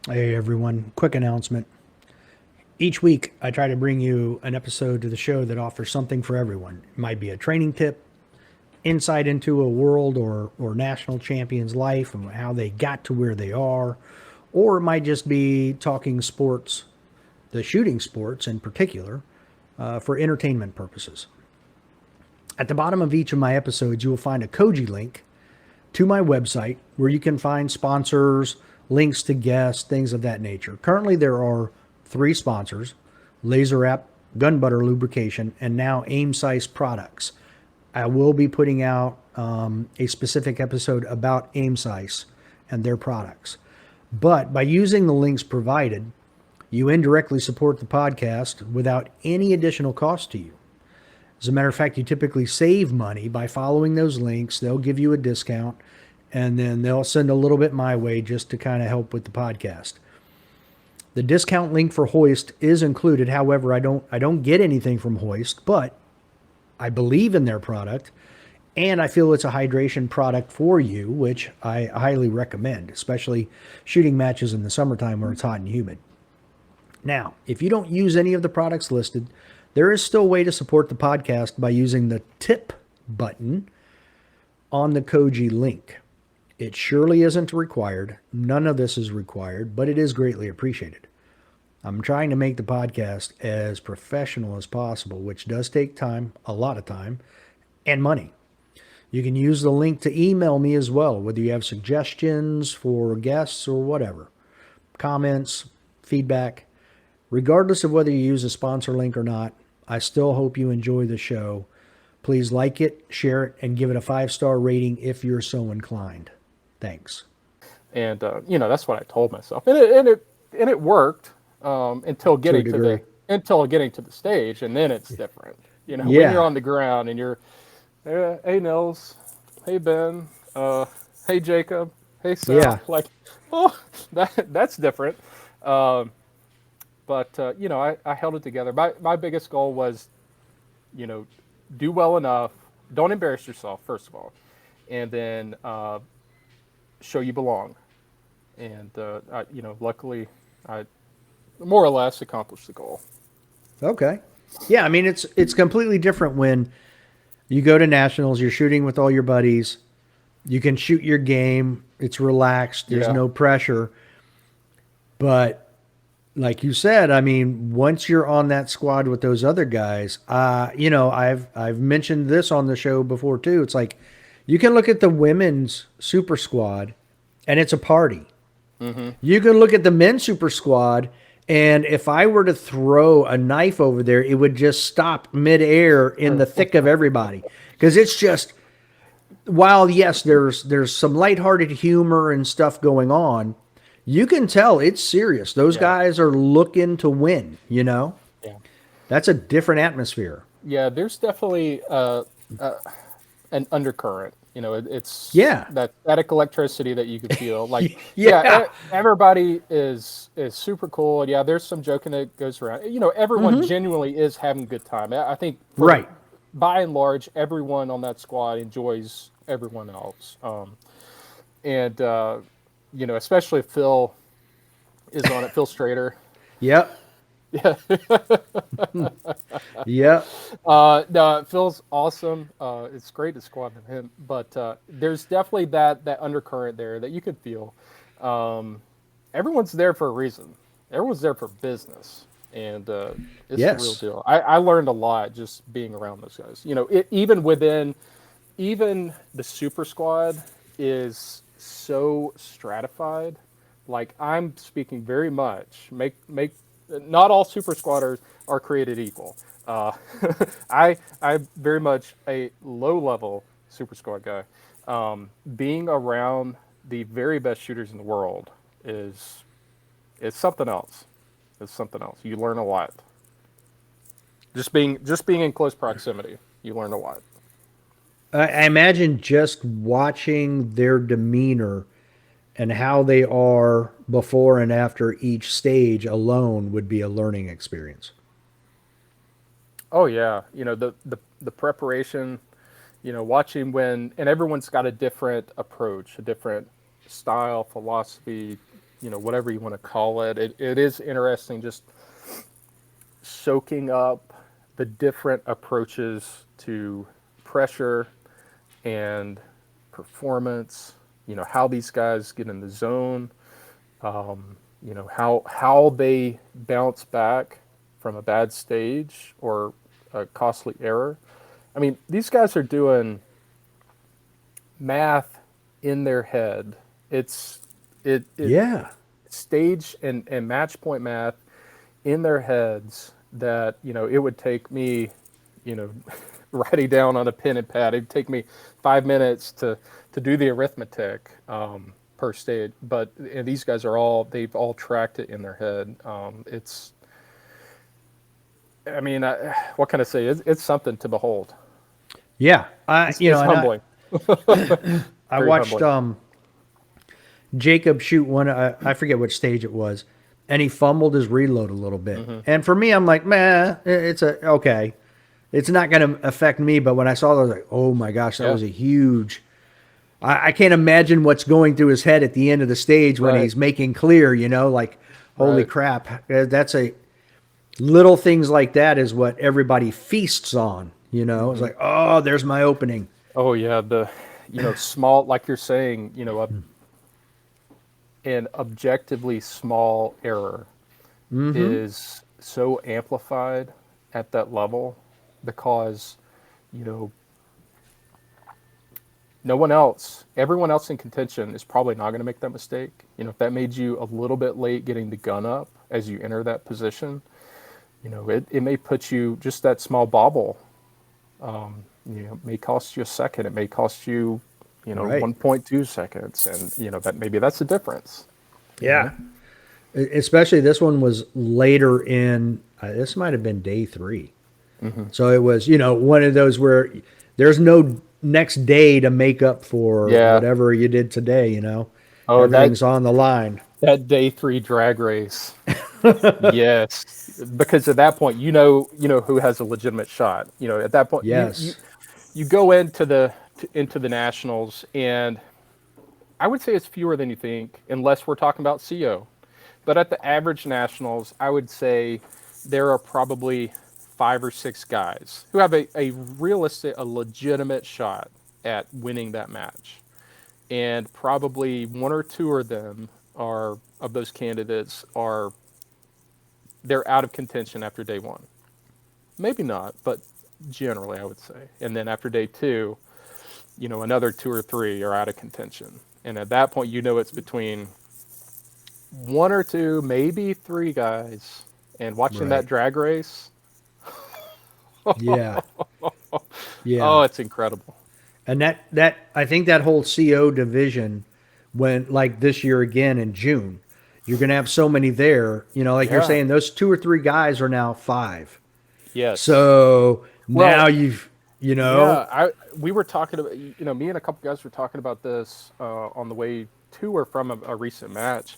Hey everyone, quick announcement. Each week, I try to bring you an episode to the show that offers something for everyone. It might be a training tip, insight into a world or national champion's life and how they got to where they are, or it might just be talking sports, the shooting sports in particular, for entertainment purposes. At the bottom of each of my episodes, you will find a Koji link to my website where you can find sponsors, links to guests, things of that nature. Currently, there are three sponsors: Laser Wrap, Gun Butter Lubrication, and now Aim Size Products. I will be putting out a specific episode about Aim Size and their products. But by using the links provided, you indirectly support the podcast without any additional cost to you. As a matter of fact, you typically save money by following those links. They'll give you a discount, and then they'll send a little bit my way just to kind of help with the podcast. The discount link for Hoist is included. However, I don't get anything from Hoist, but I believe in their product, and I feel it's a hydration product for you, which I highly recommend, especially shooting matches in the summertime where it's hot and humid. Now, if you don't use any of the products listed, there is still a way to support the podcast by using the tip button on the Koji link. It surely isn't required. None of this is required, but it is greatly appreciated. I'm trying to make the podcast as professional as possible, which does take time, a lot of time, and money. You can use the link to email me as well, whether you have suggestions for guests or whatever, comments, feedback. Regardless of whether you use a sponsor link or not, I still hope you enjoy the show. Please like it, share it, and give it a 5-star rating if you're so inclined. Thanks. And that's what I told myself, and it worked until To a getting to degree. the stage, and then it's different. When you're Yeah. on the ground and you're, hey Nils, hey Ben, hey Jacob, hey Yeah. Sal, like, oh, that's different. Um, but I held it together. My biggest goal was, you know, do well enough, don't embarrass yourself first of all, and then show you belong. And luckily, I more or less accomplished the goal. Okay. Yeah, I mean it's completely different when you go to nationals, you're shooting with all your buddies. You can shoot your game. It's relaxed. There's Yeah. no pressure. But like you said, I mean, once you're on that squad with those other guys, I've mentioned this on the show before too. It's like you can look at the women's super squad and it's a party. Mm-hmm. You can look at the men's super squad, and if I were to throw a knife over there, it would just stop midair in the thick of everybody. Because it's just, while yes, there's some lighthearted humor and stuff going on, you can tell it's serious. Those Yeah. guys are looking to win, you know? Yeah. That's a different atmosphere. Yeah. There's definitely an undercurrent. It's Yeah. that static electricity that you can feel. Like, yeah, Yeah. everybody is super cool, and yeah, there's some joking that goes around. Everyone genuinely is having a good time. I think for the Right. by and large, everyone on that squad enjoys everyone else. And especially if Phil is on it, Phil Strader. Yep. Yeah. Yep. No, Phil's awesome. It's great to squad with him, but there's definitely that undercurrent there that you could feel. Um, Everyone's there for a reason. Everyone's there for business, and it's the real Yes. deal. I learned a lot just being around those guys. Even the super squad is so stratified. Like, I'm speaking very much. Make Not all super squatters are created equal. Uh, I'm very much a low level super squad guy. Being around the very best shooters in the world is is something else. It's something else. You learn a lot. Just being in close proximity, you learn a lot. I imagine just watching their demeanor and how they are before and after each stage alone would be a learning experience. Oh yeah, the preparation, watching when and everyone's got a different approach, a different style, philosophy. whatever you want to call it. It is interesting just soaking up the different approaches to pressure and performance, how these guys get in the zone, how they bounce back from a bad stage or a costly error. I mean, these guys are doing math in their head. It Yeah. stage and match point math in their heads that it would take me, writing down on a pen and pad. It'd take me 5 minutes to do the arithmetic per stage. But and these guys they've all tracked it in their head. I mean, what can I say? It's something to behold. Yeah. It's humbling. I Very watched humbling. Jacob shoot one. I forget which stage it was, and he fumbled his reload a little bit. And for me, I'm like, man, okay. It's not going to affect me. But when I saw that, I was like, oh my gosh, that Yeah. was a huge. I can't imagine what's going through his head at the end of the stage when Right. he's making clear. Like, holy Right. crap, that's a little things like that is what everybody feasts on. It's like, oh, there's my opening. Oh yeah, the small, like you're saying, an objectively small error is so amplified at that level because everyone else in contention is probably not going to make that mistake. If that made you a little bit late getting the gun up as you enter that position, it may put you just that small bobble. It may cost you a second. It may cost you, Right. 1.2 seconds, and that's the difference. Yeah. Especially this one was later in, this might have been day 3. So it was, one of those where there's no next day to make up for Yeah. whatever you did today, Oh, everything's on the line. that day 3 drag race. Yes, because at that point, who has a legitimate shot. At that point, Yes. you go into the nationals, and I would say it's fewer than you think, unless we're talking about CO. But at the average nationals, I would say there are probably 5 or 6 guys who have a realistic, a legitimate shot at winning that match, and probably 1 or 2 of them of those candidates they're out of contention after day 1. Maybe not, but generally I would say. And then after day 2, another 2 or 3 are out of contention. And at that point, it's between 1 or 2, maybe 3 guys. And watching that Right. drag race, Yeah. Yeah. oh, it's incredible. And that I think that whole CO division, when like this year again in June, you're going to have so many there, like you're Yeah. saying, those 2 or 3 guys are now 5. Yes. So Well, now you've, Yeah, we were talking about, me and a couple guys were talking about this on the way to or from a recent match,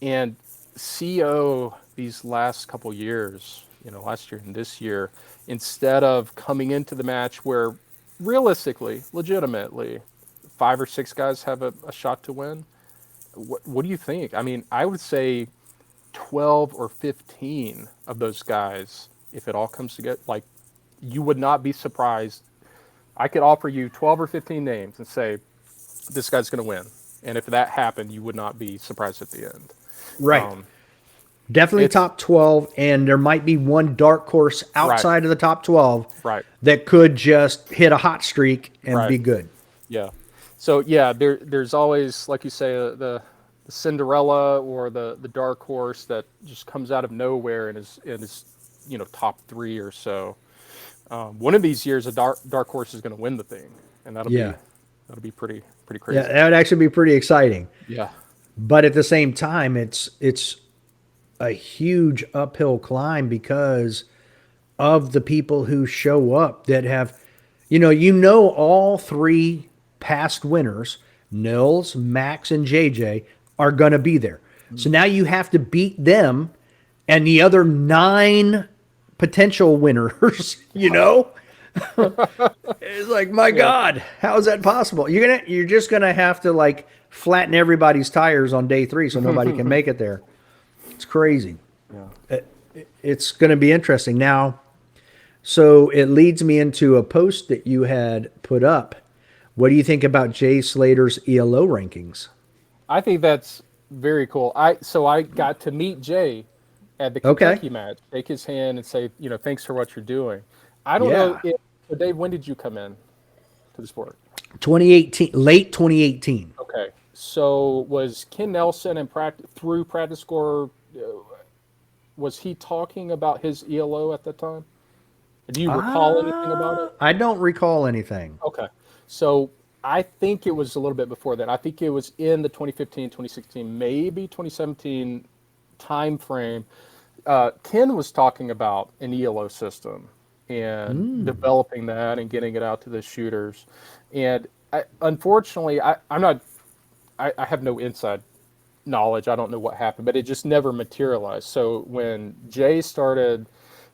and CO these last couple years, last year and this year, instead of coming into the match where realistically, legitimately, 5 or 6 guys have a shot to win. What do you think? I mean, I would say 12 or 15 of those guys, if it all comes together, like, you would not be surprised. I could offer you 12 or 15 names and say, this guy's going to win. And if that happened, you would not be surprised at the end. right. Definitely it's- top 12, and there might be one dark horse outside of the top 12 Right. that could just hit a hot streak and Right. be good. Yeah. So, yeah, there's always, like you say, the Cinderella or the dark horse that just comes out of nowhere and is top 3 or so. One of these years, a dark horse is going to win the thing, and that'll be pretty crazy. Yeah, that would actually be pretty exciting. Yeah. But at the same time, it's a huge uphill climb because of the people who show up that have, all 3 past winners, Nils, Max, and JJ, are going to be there. So now you have to beat them and the other 9 potential winners, It's like, my God, how is that possible? You're just gonna have to like flatten everybody's tires on day 3 so nobody can make it there. It's crazy. Yeah. It's gonna be interesting now. So it leads me into a post that you had put up. What do you think about Jay Slater's ELO rankings? I think that's very cool. I got to meet Jay at the Okay. Kentucky match, shake his hand and say, thanks for what you're doing. I don't know Yeah. if so Dave, when did you come in to the sport? 2018, late 2018. Okay. So was Ken Nelson and through Practice Score, was he talking about his ELO at that time? Do you recall anything about it? I don't recall anything. Okay. So I think it was a little bit before that. I think it was in the 2015, 2016, maybe 2017 time frame. Ken was talking about an ELO system and developing that and getting it out to the shooters. And unfortunately, I'm not, I have no inside knowledge. I don't know what happened, but it just never materialized. So when Jay started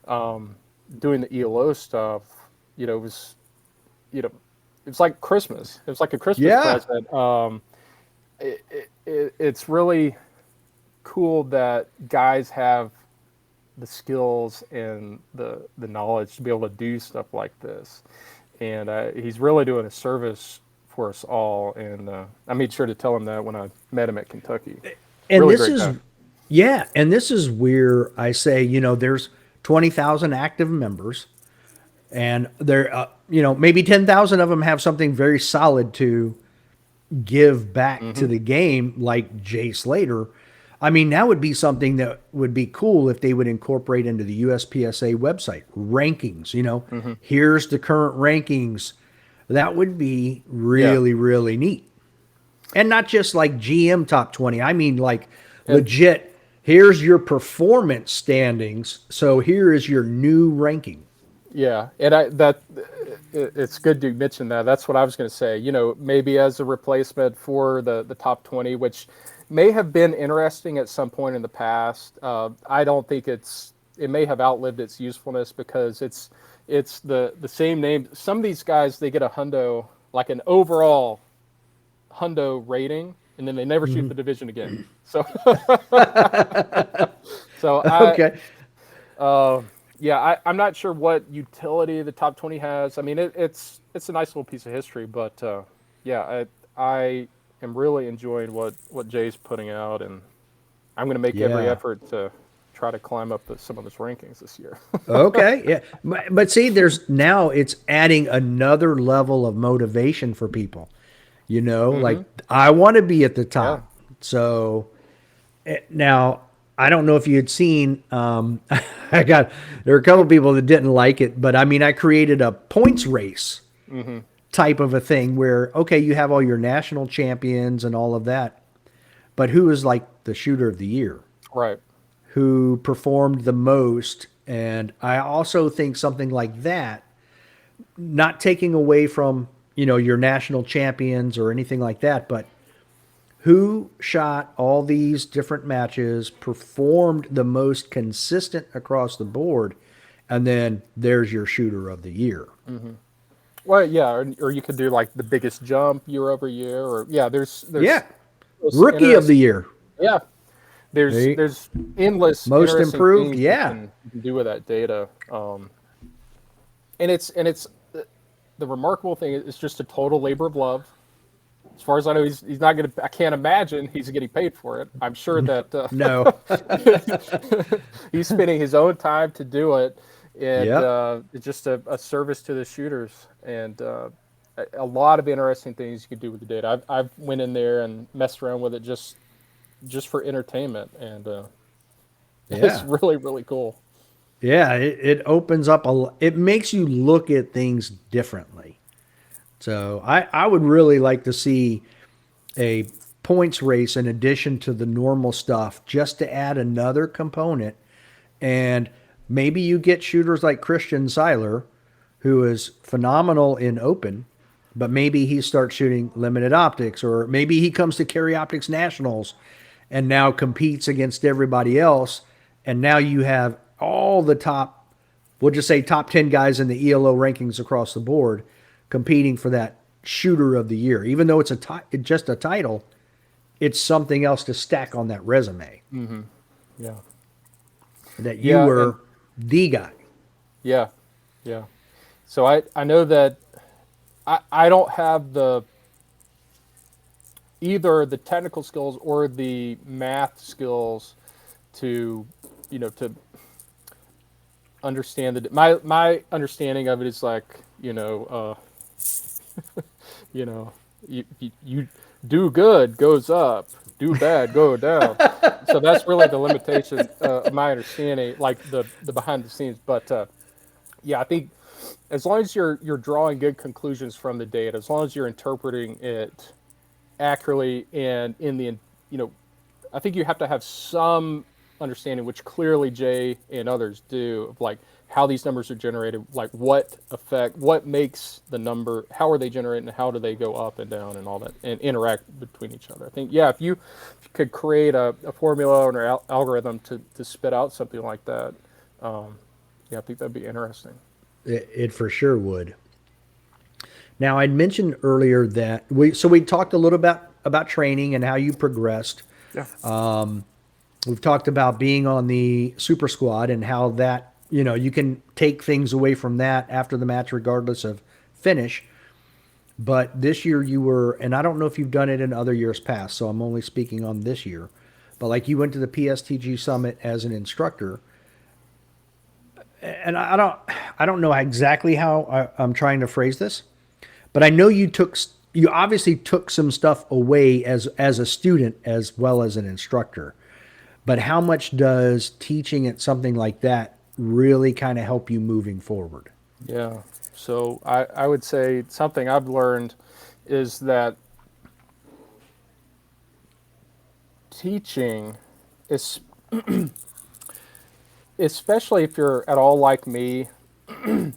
doing the ELO stuff, it was, it's like Christmas. It was like a Christmas present. It's really cool that guys have the skills and the knowledge to be able to do stuff like this. And he's really doing a service for us all. And I made sure to tell him that when I met him at Kentucky. And Really this great is, guy. yeah, and this is where I say, there's 20,000 active members, and there, maybe 10,000 of them have something very solid to give back to the game, like Jay Slater. I mean, that would be something that would be cool if they would incorporate into the USPSA website rankings. Here's the current rankings. That would be really, really neat. And not just like GM top 20. I mean, like legit, here's your performance standings. So here is your new ranking. Yeah, and it's good to mention that. That's what I was going to say. Maybe as a replacement for the top 20, which may have been interesting at some point in the past. I don't think it may have outlived its usefulness because it's the same name. Some of these guys, they get a hundo, like an overall hundo rating, and then they never shoot the division again. So, Okay. I'm not sure what utility the top 20 has. I mean, it's a nice little piece of history, but I am really enjoying what Jay's putting out, and I'm going to make every Yeah. effort to try to climb up some of those rankings this year. Okay. Yeah. But see, it's adding another level of motivation for people. Like I want to be at the top. Yeah. So now I don't know if you had seen, there were a couple people that didn't like it, but I mean, I created a points race type of a thing where, okay, you have all your national champions and all of that, but who is like the shooter of the year? Right. Who performed the most? And I also think something like that, not taking away from, your national champions or anything like that, but who shot all these different matches, performed the most consistent across the board, and then there's your shooter of the year. Well, yeah, or you could do like the biggest jump year over year, or there's Yeah. those Rookie of the year. Yeah, there's endless Most interesting improved, things yeah. you can do with that data. And it's the remarkable thing is it's just a total labor of love. As far as I know, he's not going to. I can't imagine he's getting paid for it. I'm sure that No. he's spending his own time to do it, and Yep. it's just a service to the shooters, and a lot of interesting things you could do with the data. I've went in there and messed around with it just for entertainment, and it's Yeah. really, really cool. Yeah, it opens up it makes you look at things differently. So I would really like to see a points race in addition to the normal stuff, just to add another component. And maybe you get shooters like Christian Seiler, who is phenomenal in open, but maybe he starts shooting limited optics, or maybe he comes to Carry Optics Nationals and now competes against everybody else. And now you have all the top we'll just say top 10 guys in the ELO rankings across the board competing for that shooter of the year. Even though it's just a title, it's something else to stack on that resume Yeah. that you Yeah. And were the guy. yeah. Yeah. So I know that I don't have either the technical skills or the math skills to, to understand my understanding of it is like, you know, you do good goes up, do bad go down. So that's really the limitation of my understanding, like the behind the scenes. But yeah, I think as long as you're drawing good conclusions from the data, as long as you're interpreting it accurately and in the, I think you have to have some understanding, which clearly Jay and others do, of like how these numbers are generated, like what makes the number, how are they generated, and how do they go up and down and all that, and interact between each other. I think, yeah, if you could create a formula or an algorithm to spit out something like that, yeah, I think that'd be interesting. It for sure would. Now, I'd mentioned earlier that we talked a little about training and how you progressed. Yeah. We've talked about being on the super squad and how that, you can take things away from that after the match, regardless of finish. But this year you were, and I don't know if you've done it in other years past, so I'm only speaking on this year. But like you went to the PSTG summit as an instructor, and I don't know exactly how I'm trying to phrase this, but I know you obviously took some stuff away as a student as well as an instructor. But how much does teaching at something like that really kind of help you moving forward? Yeah. So I would say something I've learned is that teaching is, especially if you're at all like me, and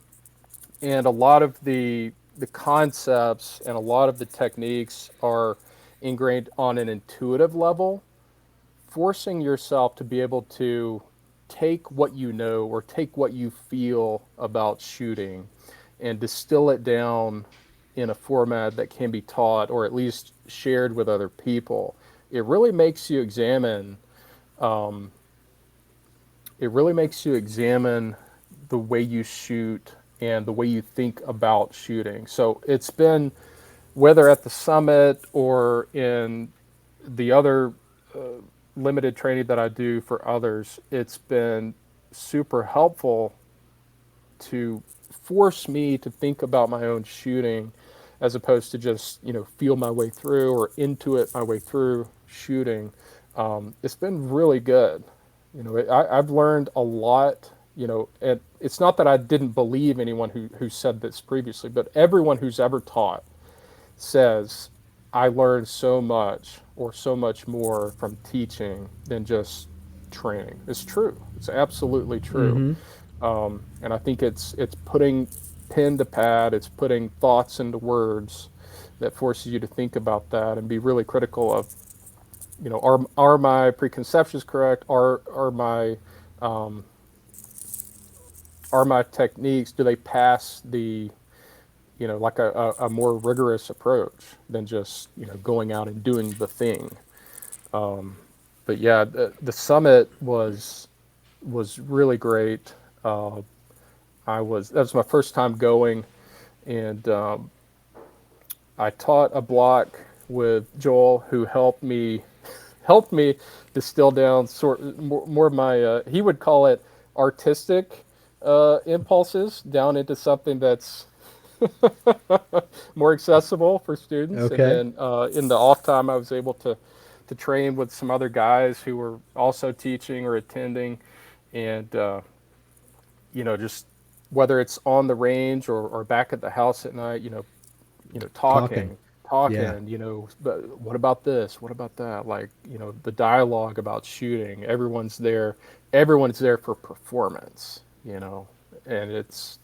a lot of the concepts and a lot of the techniques are ingrained on an intuitive level, forcing yourself to be able to take what you know or take what you feel about shooting and distill it down in a format that can be taught or at least shared with other people. It really makes you examine. It really makes you examine the way you shoot and the way you think about shooting. So it's been, whether at the summit or in the other limited training that I do for others, it's been super helpful to force me to think about my own shooting as opposed to just, feel my way through or intuit my way through shooting. It's been really good. I've learned a lot, and it's not that I didn't believe anyone who said this previously, but everyone who's ever taught says, I learned so much or so much more from teaching than just training. It's true. It's absolutely true. And I think it's putting pen to pad, it's putting thoughts into words that forces you to think about that and be really critical of, are my preconceptions correct? Are my techniques, do they pass the, like a more rigorous approach than just, going out and doing the thing. But yeah, the summit was really great. That was my first time going, and I taught a block with Joel, who helped me distill down more of my he would call it artistic impulses down into something that's more accessible for students. Okay. And then in the off time, I was able to train with some other guys who were also teaching or attending, and just whether it's on the range or back at the house at night, talking, Yeah. but what about this? What about that? Like, the dialogue about shooting. Everyone's there for performance, and it's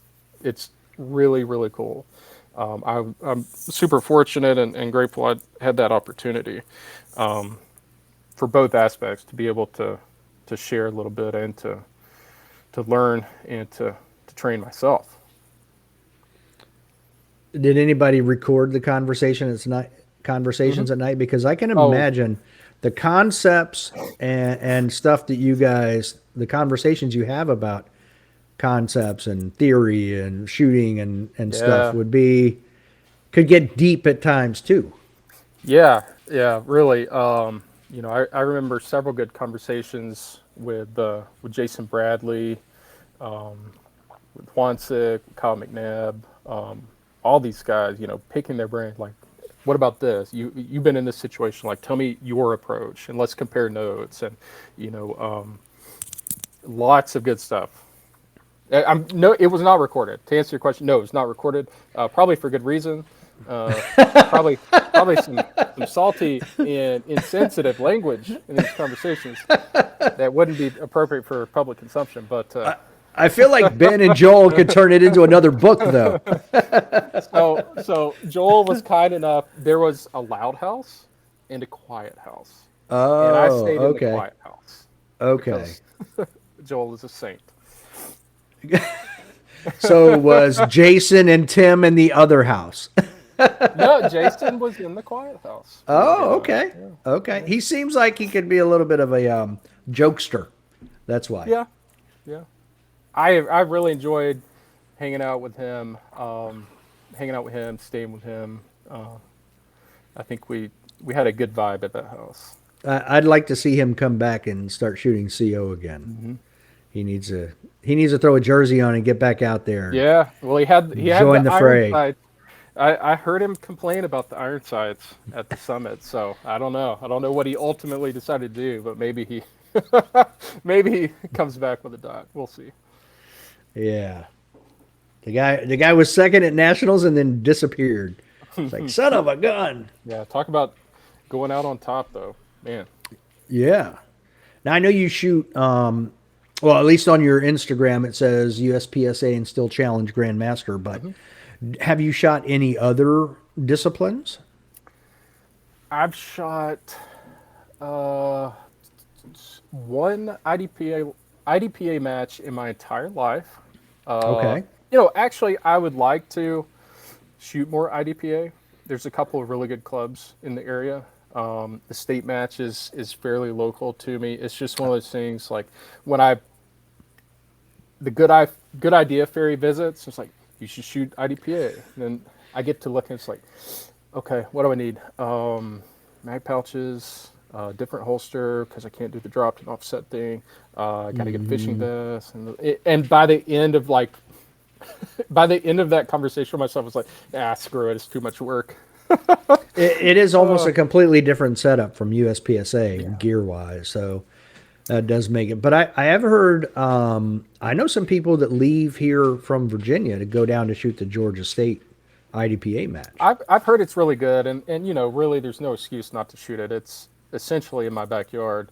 really, really cool. I'm super fortunate and grateful I had that opportunity for both aspects, to be able to share a little bit and to learn and to train myself. Did anybody record the conversations Hmm. at night? Because I can Oh, imagine the concepts and stuff that you guys, the conversations you have about concepts and theory and shooting and stuff yeah, could get deep at times too. yeah, yeah, really. I remember several good conversations with Jason Bradley, with Juancic, Kyle McNabb, all these guys. Picking their brain, like, what about this? You've been in this situation. Like, tell me your approach, and let's compare notes. And lots of good stuff. I'm no, it was not recorded. To answer your question, no, it was not recorded. Probably for good reason. Uh, probably probably some salty and insensitive language in these conversations that wouldn't be appropriate for public consumption. But I feel like Ben and Joel could turn it into another book though. so Joel was kind enough. There was a loud house and a quiet house, and I Oh, stayed in the okay. quiet house Okay. because Joel is a saint. So it was Jason and Tim in the other house. No, Jason was in the quiet house. We were Oh, hanging out. okay. Yeah, Okay. yeah, He seems like he could be a little bit of a jokester. That's why. yeah, yeah. I really enjoyed hanging out with him. Staying with him. I think we had a good vibe at that house. I'd like to see him come back and start shooting CO again. Hmm. He needs to throw a jersey on and get back out there and Yeah. Well, he had join the the iron fray. sights. I heard him complain about the iron sights at the summit. So I don't know. I don't know what he ultimately decided to do, but maybe he maybe he comes back with a dot. We'll see. Yeah. The guy was second at nationals and then disappeared. It's like son of a gun. Yeah. Talk about going out on top, though, man. Yeah. Now I know you shoot. Well, at least on your Instagram it says USPSA and Still Challenge Grandmaster. But Hmm. have you shot any other disciplines? I've shot uh, one IDPA match in my entire life. Uh, Okay. Actually, I would like to shoot more IDPA. There's a couple of really good clubs in the area. The state match is fairly local to me. It's just one of those things like when the good idea fairy visits. It's like you should shoot IDPA. And then I get to look and it's like, okay, what do I need? Mag pouches, different holster because I can't do the dropped and offset thing. I got to get a fishing vest, and by the end of that conversation with myself, I was like, ah, screw it, it's too much work. It is almost a completely different setup from USPSA gear wise. So that does make it. But I have heard, I know some people that leave here from Virginia to go down to shoot the Georgia State IDPA match. I've heard it's really good, and really, there's no excuse not to shoot it. It's essentially in my backyard,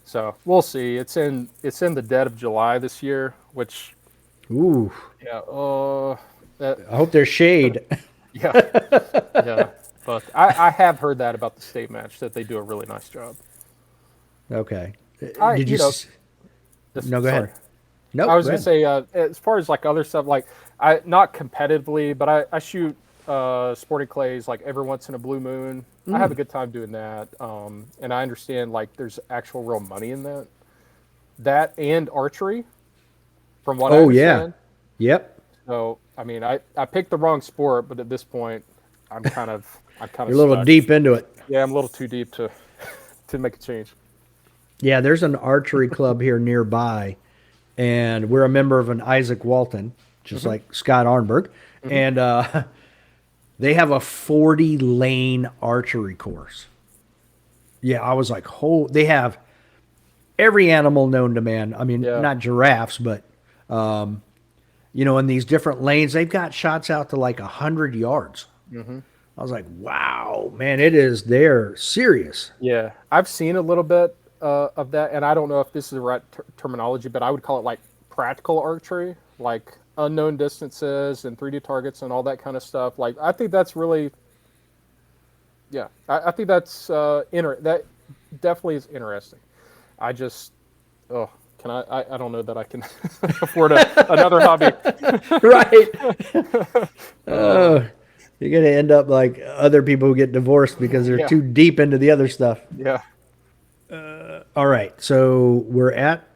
so we'll see. It's in the dead of July this year, which Ooh, yeah, that I hope there's shade. yeah, yeah. But I have heard that about the state match that they do a really nice job. Okay. I Did you? you know this, No, go sorry. ahead. I Nope, was go gonna ahead. say, as far as like other stuff, like I not competitively, but I shoot sporting clays like every once in a blue moon. I have a good time doing that, and I understand like there's actual real money in that. That and archery, from what I Oh yeah. understand. Yep. So I mean, I picked the wrong sport, but at this point, I'm kind of You're a little stuck. deep into it. Yeah, I'm a little too deep to to make a change. Yeah, there's an archery club here nearby, and we're a member of an Isaac Walton, just Hmm. like Scott Arnberg, Hmm. and they have a 40 lane archery course. Yeah, I was like, oh, they have every animal known to man. I mean, Yeah. not giraffes, but in these different lanes, they've got shots out to like 100 yards. Hmm. I was like, wow, man, it is there serious. Yeah, I've seen a little bit of that, and I don't know if this is the right terminology, but I would call it like practical archery, like unknown distances and 3D targets and all that kind of stuff. Like, I think that's really, yeah, I think that's that definitely is interesting. I just, oh, Can I don't know that I can afford another hobby. Right. Oh, you're going to end up like other people who get divorced because they're Yeah, too deep into the other stuff. yeah, All right. So we're at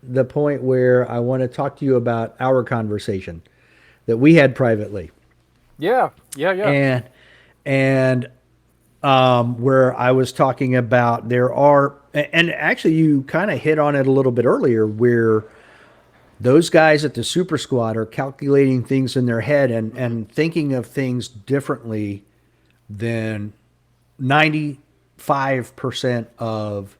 the point where I want to talk to you about our conversation that we had privately. yeah, yeah, yeah. And and where I was talking about there are, and actually you kind of hit on it a little bit earlier, where those guys at the super squad are calculating things in their head Hmm. and thinking of things differently than 95% of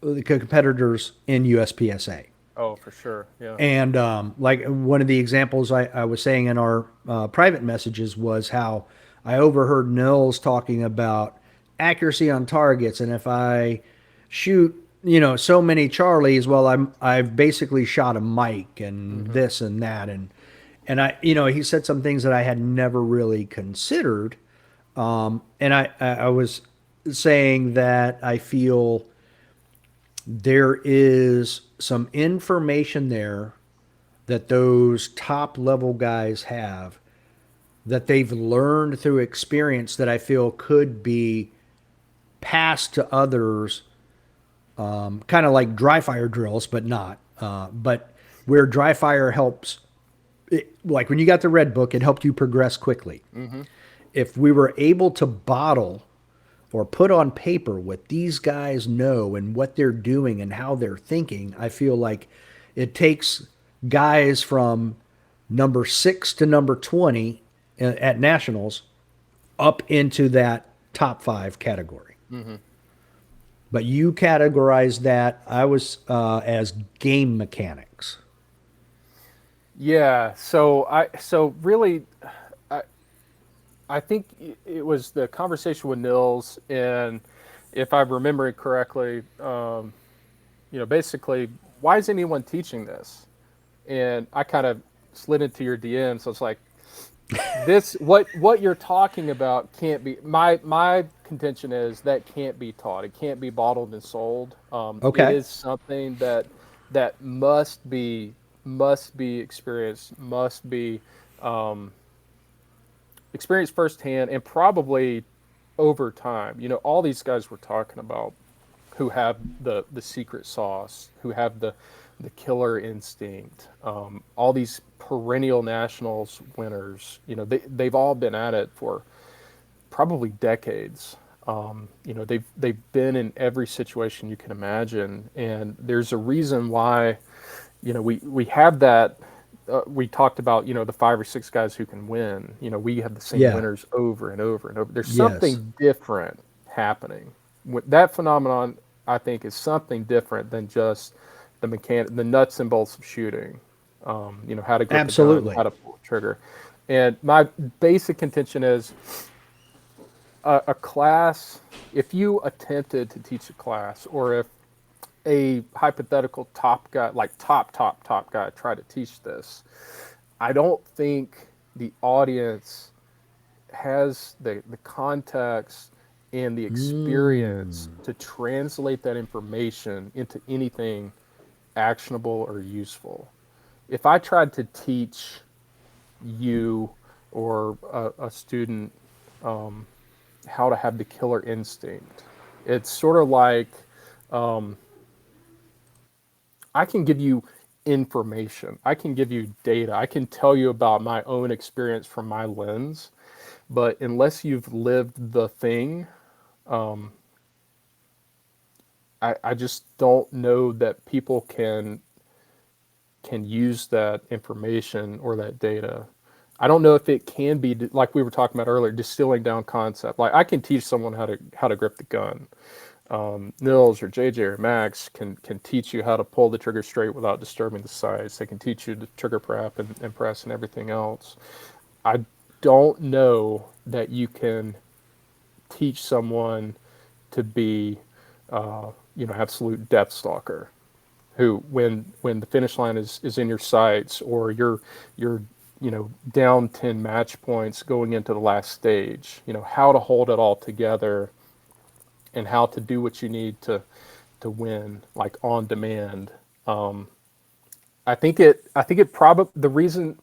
the competitors in USPSA. Oh, for sure. Yeah. And like one of the examples I was saying in our private messages was how I overheard Nils talking about accuracy on targets, and if I shoot, so many Charlies, well, I've basically shot a Mike, and Hmm. this and that, and he said some things that I had never really considered, and I was saying that I feel there is some information there that those top level guys have that they've learned through experience that I feel could be passed to others, kind of like dry fire drills, but not. But where dry fire helps, like when you got the red book, it helped you progress quickly. Hmm. If we were able to bottle or put on paper what these guys know and what they're doing and how they're thinking, I feel like it takes guys from number 6 to number 20 at nationals up into that top 5 category. Hmm. But you categorize that, I was as game mechanics. Yeah. So really, I I think it was the conversation with Nils, and if I remember it correctly, basically, why is anyone teaching this? And I kind of slid into your DM, so it's like, this what you're talking about can't be, my contention is that can't be taught. It can't be bottled and sold. It Okay. is something that must be experienced, must be um, experienced firsthand, and probably over time. All these guys we're talking about who have the secret sauce, who have the killer instinct. All these perennial nationals winners, they've all been at it for probably decades. They've been in every situation you can imagine, and there's a reason why. We have that. We talked about the 5 or 6 guys who can win. We have the same Yeah. winners over and over and over. There's Yes. something different happening. That phenomenon, I think, is something different than just the nuts and bolts of shooting. How to grip a gun, Absolutely. how to pull a trigger. And my basic contention is a class. If you attempted to teach a class, or if a hypothetical top guy, like top guy, try to teach this, I don't think the audience has the context and the experience Mm. to translate that information into anything actionable or useful. If I tried to teach you or a student how to have the killer instinct, it's sort of like, I can give you information, I can give you data, I can tell you about my own experience from my lens, but unless you've lived the thing, I just don't know that people can use that information or that data. I don't know if it can be, like we were talking about earlier, distilling down concept. Like I can teach someone how to grip the gun. Nils or JJ or Max can teach you how to pull the trigger straight without disturbing the sights. They can teach you the trigger prep and press and everything else. I don't know that you can teach someone to be, absolute death stalker, who when the finish line is in your sights, or you're down 10 match points going into the last stage, how to hold it all together and how to do what you need win, like on demand. I think it probably the reason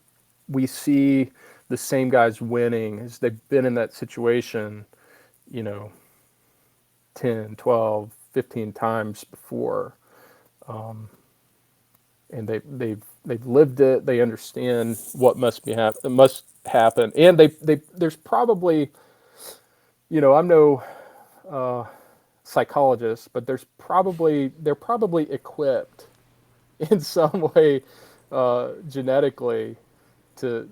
we see the same guys winning is they've been in that situation, you know, 10, 12, 15 times before. And they've lived it. They understand what must happen. And there's probably, I'm no psychologist, but they're probably equipped in some way genetically to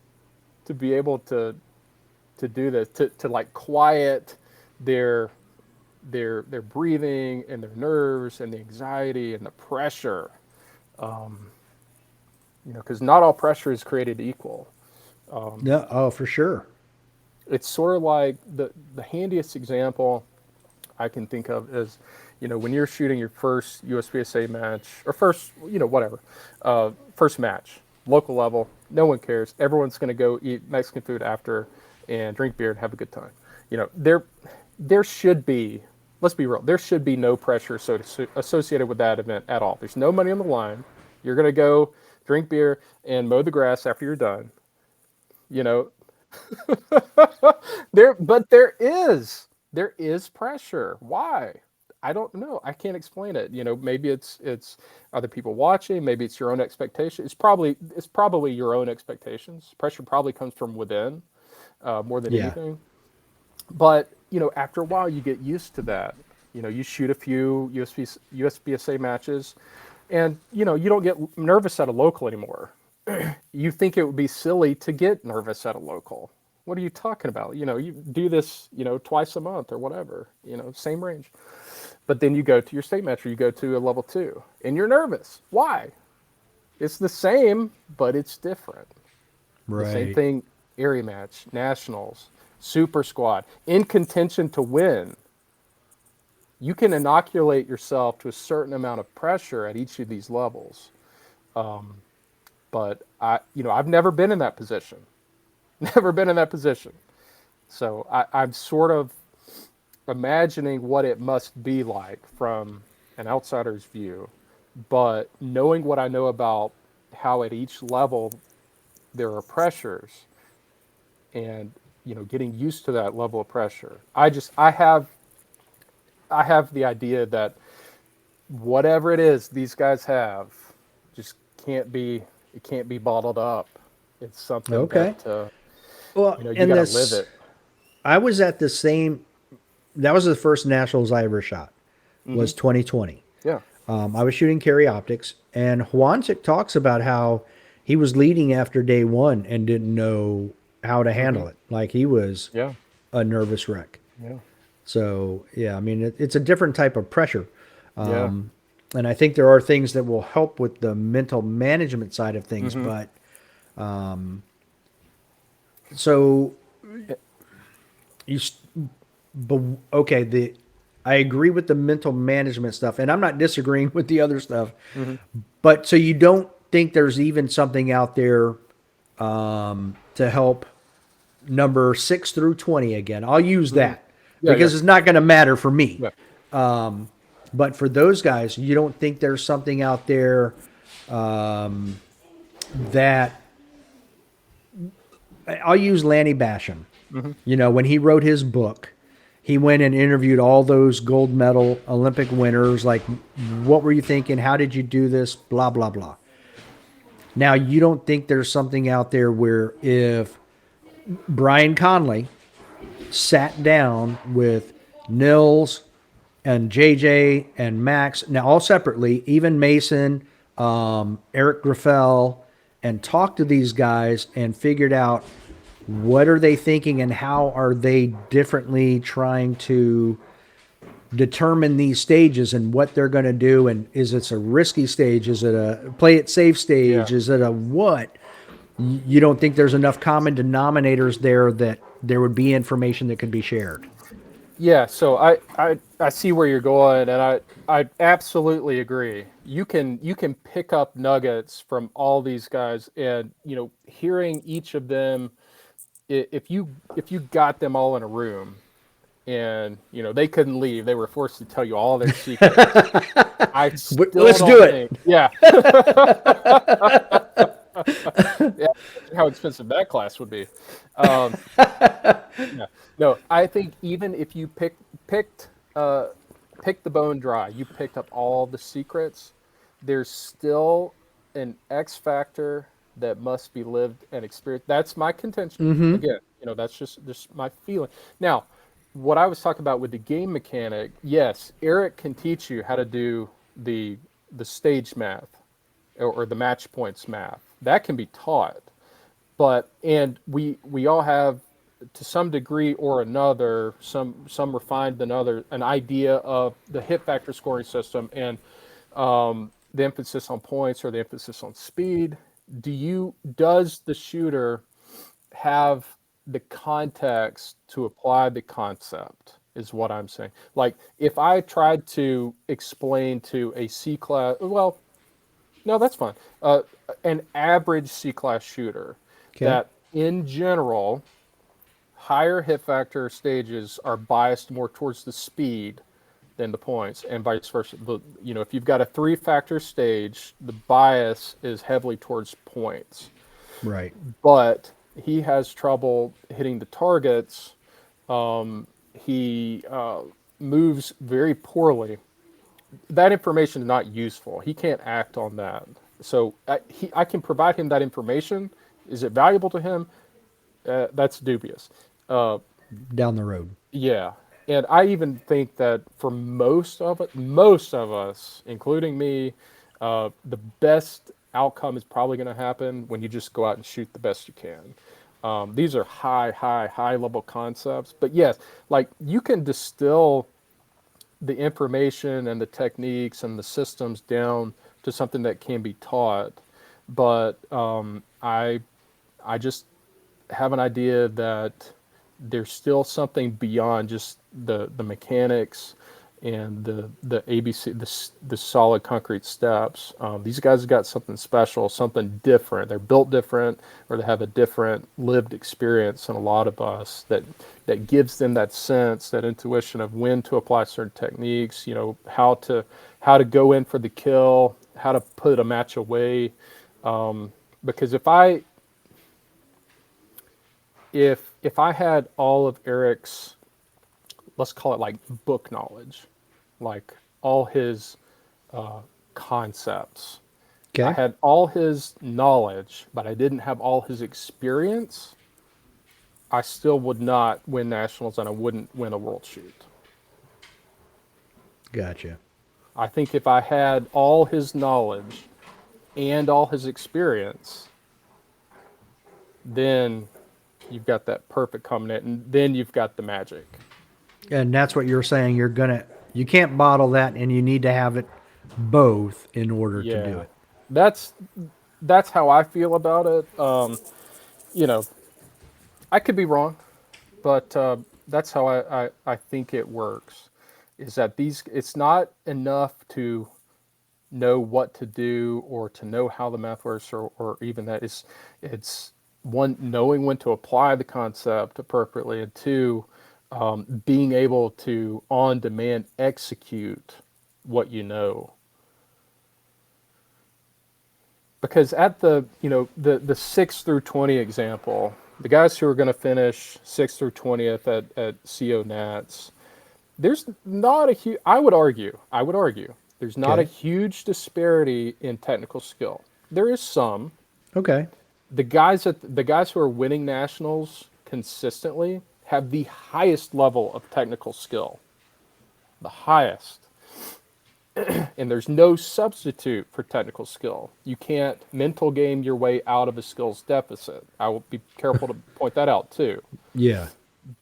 be able to do this, to like quiet their breathing and their nerves and the anxiety and the pressure, because not all pressure is created equal. Yeah. Oh, for sure. It's sort of like the handiest example I can think of is, when you're shooting your first USPSA match or first, whatever, first match, local level, no one cares. Everyone's going to go eat Mexican food after and drink beer and have a good time. There should be, let's be real, there should be no pressure associated with that event at all. There's no money on the line. You're going to go drink beer and mow the grass after you're done. But there is pressure. Why? I don't know. I can't explain it. Maybe it's other people watching. Maybe it's your own expectation. It's probably your own expectations. Pressure probably comes from within, more than Yeah. anything. But after a while, you get used to that. You shoot a few USPSA matches, and you don't get nervous at a local anymore. You think it would be silly to get nervous at a local. What are you talking about? You do this, twice a month or whatever, same range. But then you go to your state match or you go to a level 2 and you're nervous. Why? It's the same, but it's different. Right. The same thing, area match, nationals, super squad, in contention to win. You can inoculate yourself to a certain amount of pressure at each of these levels. But I've never been in that position. Never been in that position. So I'm sort of imagining what it must be like from an outsider's view. But knowing what I know about how at each level there are pressures and, getting used to that level of pressure, I have the idea that whatever it is these guys have just can't be bottled up. It's something Okay. that Well, you and gotta this, live it. I was at the same. That was the first nationals I ever shot. Was 2020. Yeah. I was shooting carry optics, and Juancic talks about how he was leading after day one and didn't know how to handle it. Like he was Yeah. a nervous wreck. Yeah. So yeah, I mean it's a different type of pressure, Yeah. and I think there are things that will help with the mental management side of things. But so you, but okay, I agree with the mental management stuff, and I'm not disagreeing with the other stuff. But so you don't think there's even something out there to help number 6 through 20 again? I'll use that Yeah, because yeah. it's not going to matter for me. Yeah. But for those guys, you don't think there's something out there that I'll use Lanny Basham. When he wrote his book, he went and interviewed all those gold medal Olympic winners. Like, what were you thinking? How did you do this? Blah, blah, blah. Now, you don't think there's something out there where if Brian Conley sat down with Nils and JJ and Max, now all separately, even Mason, Eric Graffel, and talked to these guys and figured out what are they thinking and how are they differently trying to determine these stages and what they're going to do, and is it a risky stage, is it a play it safe stage, Yeah. is it a what? You don't think there's enough common denominators there that there would be information that could be shared? Yeah, so I see where you're going, and I absolutely agree. You can pick up nuggets from all these guys, and hearing each of them, if you got them all in a room, and they couldn't leave. They were forced to tell you all their secrets. I still Let's don't do it. think, yeah, yeah, how expensive that class would be. Um, yeah, no, I think even if you picked uh, picked the bone dry, you picked up all the secrets. There's still an X factor that must be lived and experienced. That's my contention. Again, that's just my feeling. Now, what I was talking about with the game mechanic, yes, Eric can teach you how to do the the stage math or the match points math. That can be taught. But and we all have to some degree or another, some refined than other, an idea of the hit factor scoring system and the emphasis on points or the emphasis on speed. Does the shooter have the context to apply the concept is what I'm saying. Like if I tried to explain to a C class, well, no, that's fine. An average C class shooter Okay. that in general higher hit factor stages are biased more towards the speed than the points, and vice versa. If you've got a three factor stage, the bias is heavily towards points. Right. But he has trouble hitting the targets. He moves very poorly. That information is not useful. He can't act on that. So I can provide him that information. Is it valuable to him? That's dubious. Down the road. Yeah, and I even think that for most of us, including me, the best outcome is probably going to happen when you just go out and shoot the best you can. These are high level concepts, but yes, like you can distill the information and the techniques and the systems down to something that can be taught. But I just have an idea that there's still something beyond just the mechanics and the ABC, the solid concrete steps. These guys have got something special, something different. They're built different, or they have a different lived experience than a lot of us. That gives them that sense, that intuition of when to apply certain techniques. How to go in for the kill, how to put a match away. Because if I had all of Eric's, let's call it like book knowledge, like all his concepts, I Okay. had all his knowledge, but I didn't have all his experience, I still would not win nationals and I wouldn't win a world shoot. Gotcha. I think if I had all his knowledge and all his experience, then you've got that perfect combination, and then you've got the magic. And that's what you're saying. You can't bottle that, and you need to have it both in order to do Yeah, it. that's that's how I feel about it. You know, I could be wrong, but that's how I think it works. Is that it's not enough to know what to do or to know how the math works or even that. It's one, knowing when to apply the concept appropriately, and two, being able to on demand execute what you know. Because at the 6 through 20 example, the guys who are going to finish 6th through 20th at CO Nats, there's not a huge, I would argue there's not a Okay. huge disparity in technical skill. There is some. Okay. The guys who are winning nationals consistently have the highest level of technical skill, the highest. And there's no substitute for technical skill. You can't mental game your way out of a skills deficit. I will be careful to point that out too. Yeah.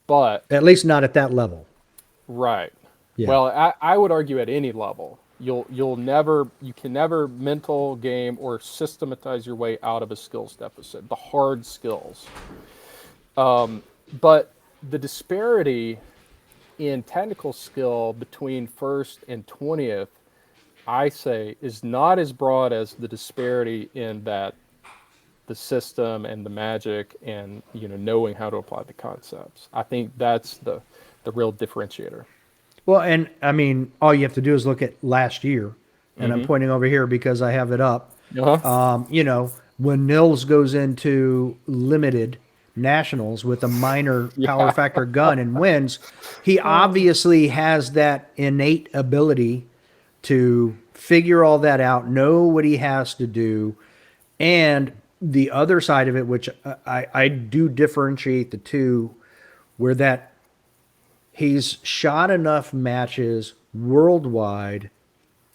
But At least not at that level. right. Yeah. Well, I would argue at any level, you can never mental game or systematize your way out of a skills deficit, the hard skills. But the disparity in technical skill between first and 20th, I say, is not as broad as the disparity in that the system and the magic and knowing how to apply the concepts. I think the real differentiator. Well, and I mean, all you have to do is look at last year, and I'm Mm-hmm. pointing over here because I have it up. Uh-huh. When Nils goes into limited nationals with a minor power Yeah. factor gun and wins, he obviously has that innate ability to figure all that out, know what he has to do. And the other side of it, which I do differentiate the two, where that he's shot enough matches worldwide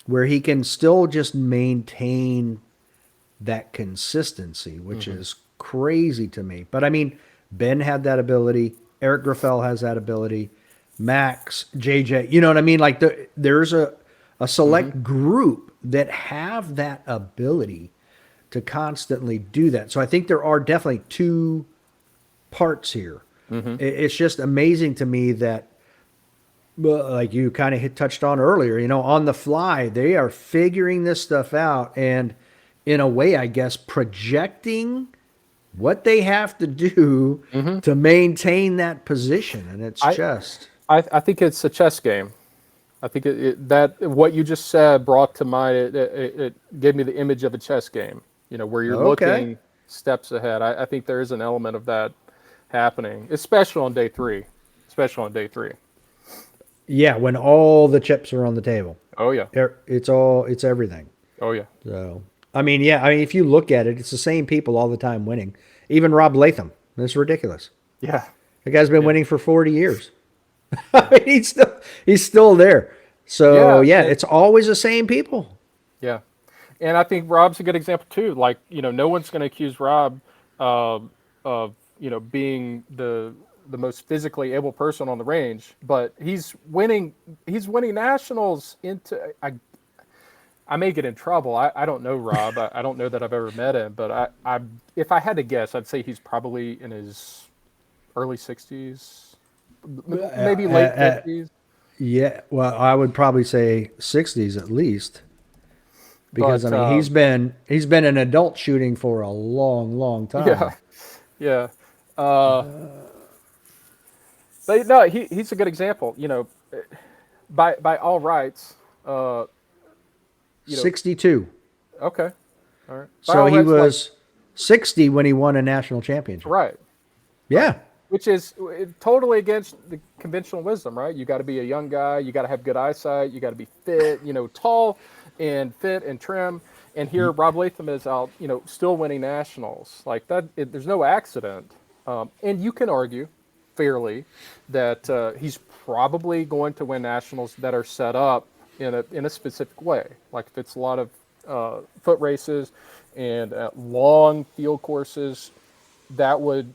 where he can still just maintain that consistency, which Mm-hmm. is crazy to me. But I mean, Ben had that ability. Eric Graffel has that ability. Max, JJ, you know what I mean? Like there's a Mm-hmm. select group that have that ability to constantly do that. So I think there are definitely two parts here. Mm-hmm. It's just amazing to me that, well, like you kind of touched on earlier, on the fly, they are figuring this stuff out and, in a way, I guess, projecting what they have to do Mm-hmm. to maintain that position. And it's I, just, I think it's a chess game. I think that what you just said brought to mind. It gave me the image of a chess game. Where you're okay. looking steps ahead. I think there is an element of that happening, especially on day three. Especially on day three. Yeah, when all the chips are on the table, Oh yeah. it's everything. Oh yeah. So, I mean, yeah, I mean, if you look at it, it's the same people all the time winning. Even Rob Latham. It's ridiculous. Yeah. The guy's been Yeah. winning for 40 years. I Yeah. mean, he's still there. So Yeah. yeah, it's always the same people. Yeah. And I think Rob's a good example too. Like, no one's going to accuse Rob uh, of, being the most physically able person on the range, but he's winning nationals into I may get in trouble. I don't know Rob. I don't know that I've ever met him, but if I had to guess, I'd say he's probably in his early 60s, maybe late Uh, 50s. yeah, well, I would probably say 60s at least, because I But mean he's been an adult shooting for a long, long yeah, time. yeah. Uh, but no, he's a good example. By all rights, uh, you know, 62. okay, all right. By So all he rights, like, was 60 when he won a national championship. right, right. Yeah. Which is totally against the conventional wisdom, right? You got to be a young guy. You got to have good eyesight. You got to be fit, tall and fit and trim. And here, Rob Latham is out, still winning nationals. Like that, there's no accident. And you can argue fairly that he's probably going to win nationals that are set up in a specific way. Like if it's a lot of foot races and long field courses, that would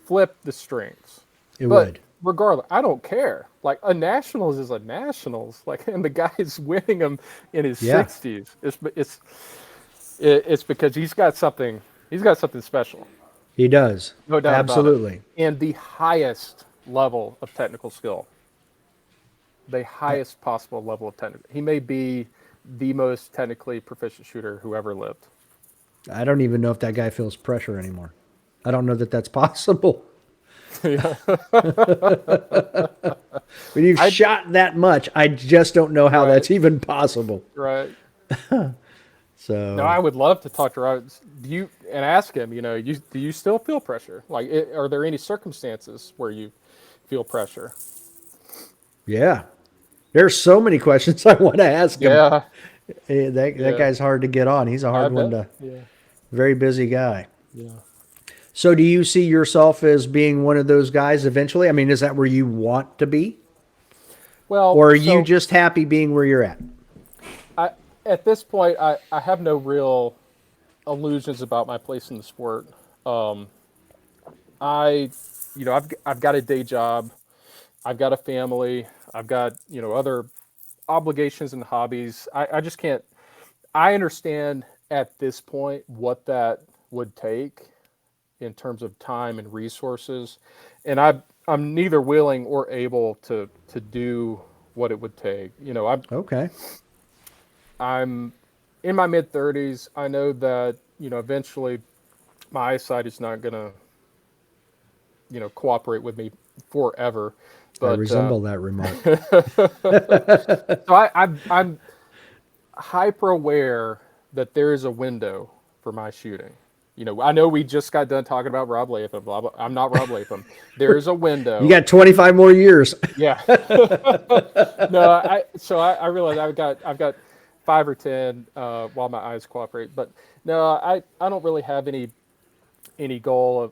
flip the strings. It But would. regardless, I don't care. Like a nationals is a nationals. Like, and the guy's winning them in his Yeah, 60s. It's because he's got something. He's got something special, he does. no doubt about it. Absolutely. And the highest level of technical skill, the Uh, highest possible level of technical. He may be the most technically proficient shooter who ever lived. I don't even know if that guy feels pressure anymore. I don't know that that's possible. Yeah. When you've I shot that much, I just don't know how right, that's even possible. right. No, So, I would love to talk to Rod. Do you and ask him? Do you still feel pressure? Like, are there any circumstances where you feel pressure? yeah. There's so many questions I want to ask him. Yeah, That yeah, guy's hard to get on. He's a I hard one bet. to, Yeah, very busy guy. yeah. So, do you see yourself as being one of those guys eventually? I mean, is that where you want to be? Well, Or are you so just happy being where you're at? I at this point I have no real illusions about my place in the sport. Um, I, I've got a day job. I've got a family. I've got other obligations and hobbies. I just can't. I understand at this point what that would take in terms of time and resources, and I'm neither willing or able to do what it would take. Okay. I'm in my mid 30s. I know that eventually my eyesight is not gonna cooperate with me forever. I But resemble that remark. so I'm hyper aware that there is a window for my shooting. I know we just got done talking about Rob Latham. Blah, blah. I'm not Rob Latham. There is a You window. got 25 more years. Yeah. No, I realize I've got 5 or 10 while my eyes cooperate. But no, I don't really have any goal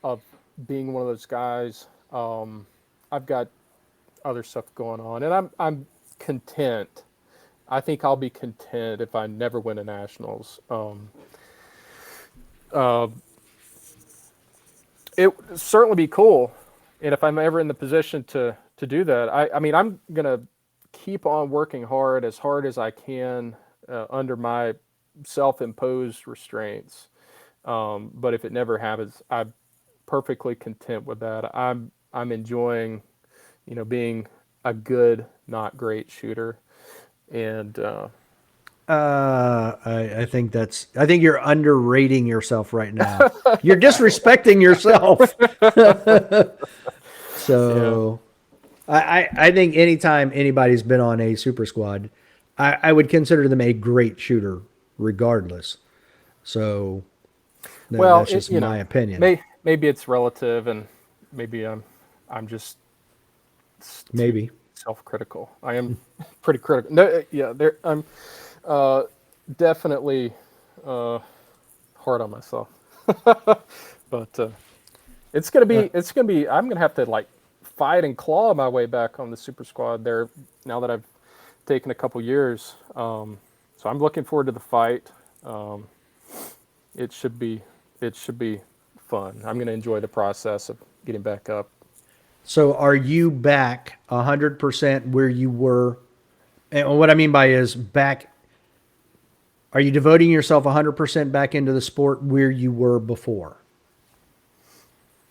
of being one of those guys. I've got other stuff going on, and I'm content. I think I'll be content if I never win a nationals. Uh, it would certainly be cool, and if I'm ever in the position to do that, I mean I'm gonna keep on working hard as I can under my self-imposed restraints. But if it never happens, I'm perfectly content with that. I'm enjoying, being a good, not great shooter, and I think you're underrating yourself right now. You're disrespecting yourself. So I think anytime anybody's been on a super squad, I would consider them a great shooter regardless. So well, that's just my opinion. Maybe it's relative, and maybe I'm just too Maybe. self-critical. I am pretty critical. No, yeah, I'm definitely hard on myself. But it's gonna be. I'm gonna have to like fight and claw my way back on the super squad there now that I've taken a couple years. So I'm looking forward to the fight. It should be fun. I'm gonna enjoy the process of getting back up. So are you back 100% where you were? And what I mean by is back, are you devoting yourself 100% back into the sport where you were before?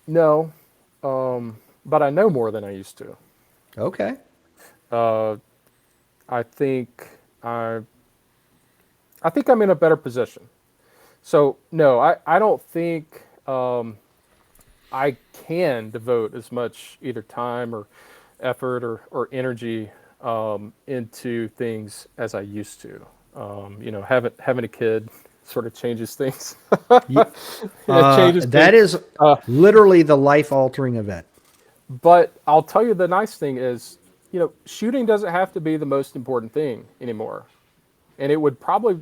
No, but I know more than I used to. Okay. I think I think I'm in a better position. So no, I don't think I can devote as much either time or effort or energy into things as I used to. Having a kid sort of changes things. It changes That things. is literally the life-altering event. But I'll tell you the nice thing is, shooting doesn't have to be the most important thing anymore. And it would not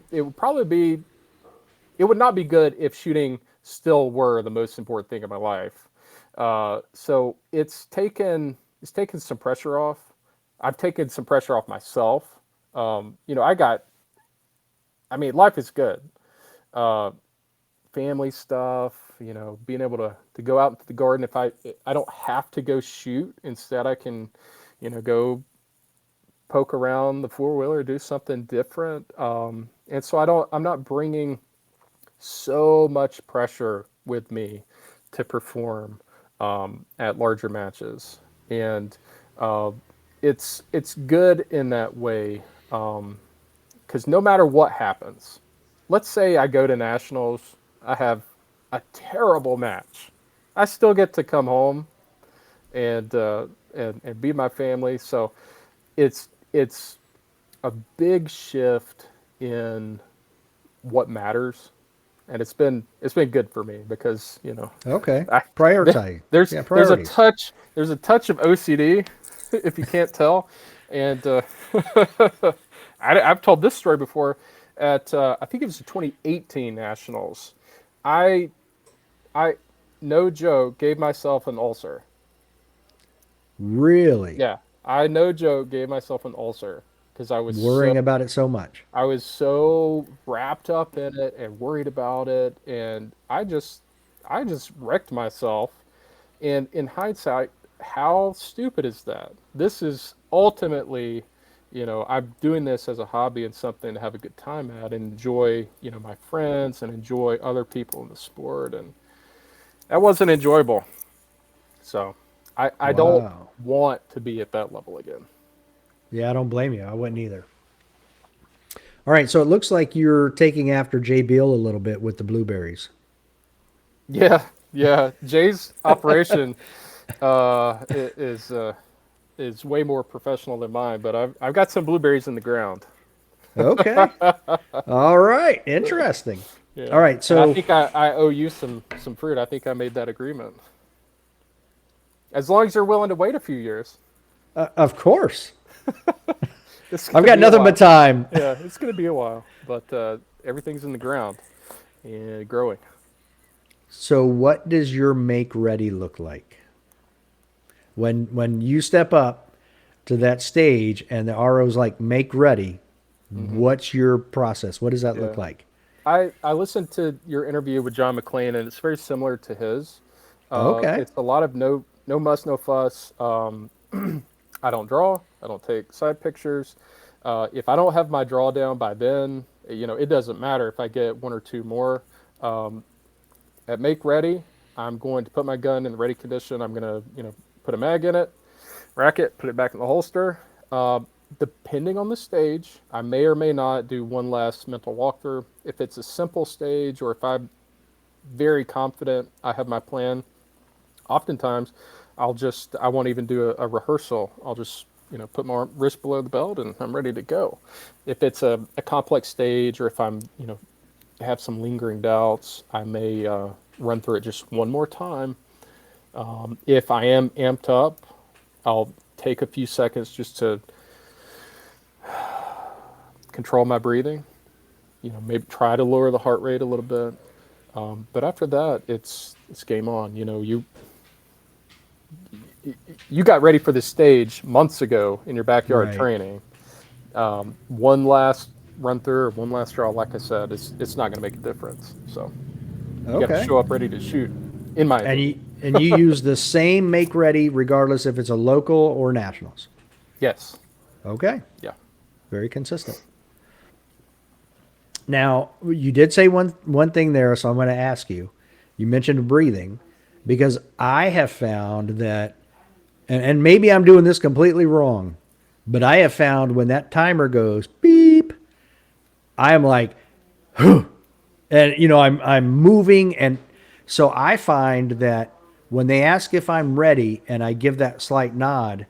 be good if shooting still were the most important thing in my life. So it's taken some pressure off. I've taken some pressure off myself. Life is good. Family stuff, being able to go out into the garden. If I don't have to go shoot, instead I can, go poke around the four-wheeler, do something different. And so I'm not bringing so much pressure with me to perform at larger matches. And it's good in that way, because no matter what happens, let's say I go to nationals, I have a terrible match, I still get to come home and be my family. So it's a big shift in what matters, and it's been good for me because Okay. Prioritize. there's Priorities. there's a touch of OCD if you can't tell, and I've told this story before at I think it was the 2018 Nationals. I no joke gave myself an ulcer. Really? Yeah, I no joke gave myself an ulcer because Worrying about it so much. I was so wrapped up in it and worried about it, and I just wrecked myself. And in hindsight, how stupid is that? This is ultimately, I'm doing this as a hobby and something to have a good time at and enjoy, my friends and enjoy other people in the sport, and that wasn't enjoyable. So I don't Wow. want to be at that level again. Yeah, I don't blame you. I wouldn't either. All right, so it looks like you're taking after Jay Beal a little bit with the blueberries. Yeah, Yeah, Jay's operation is way more professional than mine, but I've got some blueberries in the ground. Okay. All right. Interesting. All Yeah, right. and I So, think I owe you some fruit. I think I made that agreement. As long as you're willing to wait a few years, of course, it's I've gonna got be a nothing but while. time. Yeah, it's gonna be a while, but everything's in the ground and growing. So, what does your make ready look like? When you step up to that stage and the RO's like make ready, Hmm. what's your process? What does that look Yeah. like? I listened to your interview with John McClain, and it's very similar to his. Okay. It's a lot of no muss, no fuss. I don't draw. I don't take side pictures. If I don't have my drawdown by then, it doesn't matter if I get one or two more. At make ready, I'm going to put my gun in the ready condition. I'm going to, put a mag in it, rack it, put it back in the holster. Depending on the stage, I may or may not do one last mental walkthrough. If it's a simple stage or if I'm very confident I have my plan, oftentimes I won't even do a rehearsal. I'll just, put my wrist below the belt and I'm ready to go. If it's a complex stage or if I'm, have some lingering doubts, I may run through it just one more time. If I am amped up, I'll take a few seconds just to control my breathing. Maybe try to lower the heart rate a little bit. But after that, it's game on. You got ready for this stage months ago in your backyard Right. training. One last run through or one last draw, like I said, it's not going to make a difference. So you got to Okay. show up ready to shoot, in my And opinion. you use the same make ready regardless if it's a local or nationals. Yes. Okay. Yeah. Very consistent. Now, you did say one thing there, so I'm going to ask you. You mentioned breathing because I have found that, and maybe I'm doing this completely wrong, but I have found when that timer goes beep, I am like, and I'm moving, and so I find that when they ask if I'm ready and I give that slight nod,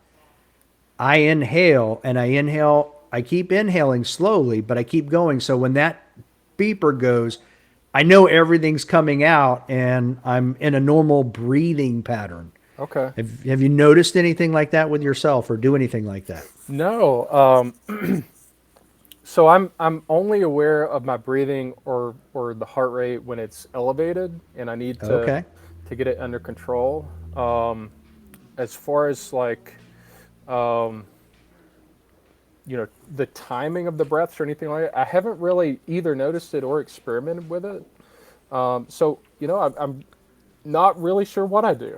I inhale and I keep inhaling slowly, but I keep going. So when that beeper goes, I know everything's coming out and I'm in a normal breathing pattern. Okay. Have you noticed anything like that with yourself or do anything like that? No. So I'm only aware of my breathing or the heart rate when it's elevated, and I need Okay. to get it under control. As far as like um, the timing of the breaths or anything like that, I haven't really either noticed it or experimented with it. So I'm not really sure what I do.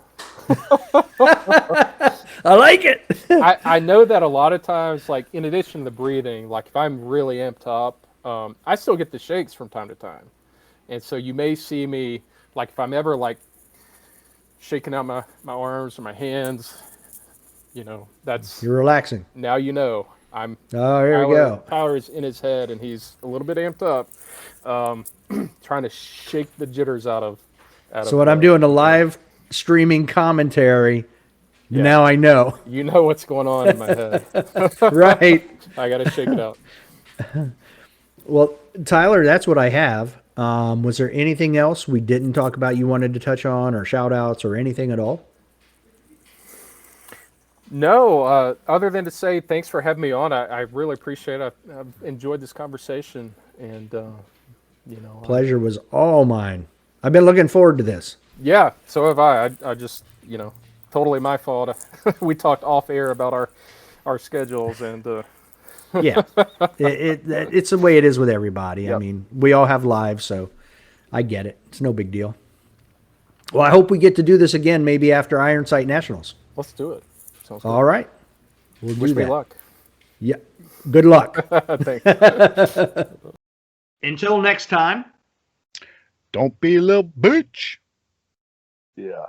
I like it. I know that a lot of times, like in addition to the breathing, like if I'm really amped up, I still get the shakes from time to time, and so you may see me like if I'm ever like shaking out my arms or my hands, that's You're relaxing. now I'm Oh, here we go. Tyler is in his head and he's a little bit amped up, um, trying to shake the jitters out So of when I'm doing a live streaming commentary, yeah, now I know. you know what's going on in my head. Right. I got to shake it out. Well, Tyler, that's what I have. Was there anything else we didn't talk about you wanted to touch on or shout outs or anything at all? No, other than to say thanks for having me on. I really appreciate it. I've enjoyed this conversation, and Pleasure was all mine. I've been looking forward to this. yeah, so have I. I just totally my fault. We talked off air about our schedules, and Yeah. It's the way it is with everybody. I yep, mean, we all have lives, so I get it. It's no big deal. Well, I hope we get to do this again maybe after Iron Sight Nationals. let's do it. Sounds good. All right. We'll Wish do me that. luck. Yeah. Good luck. Thanks. Until next time. Don't be a little bitch. Yeah.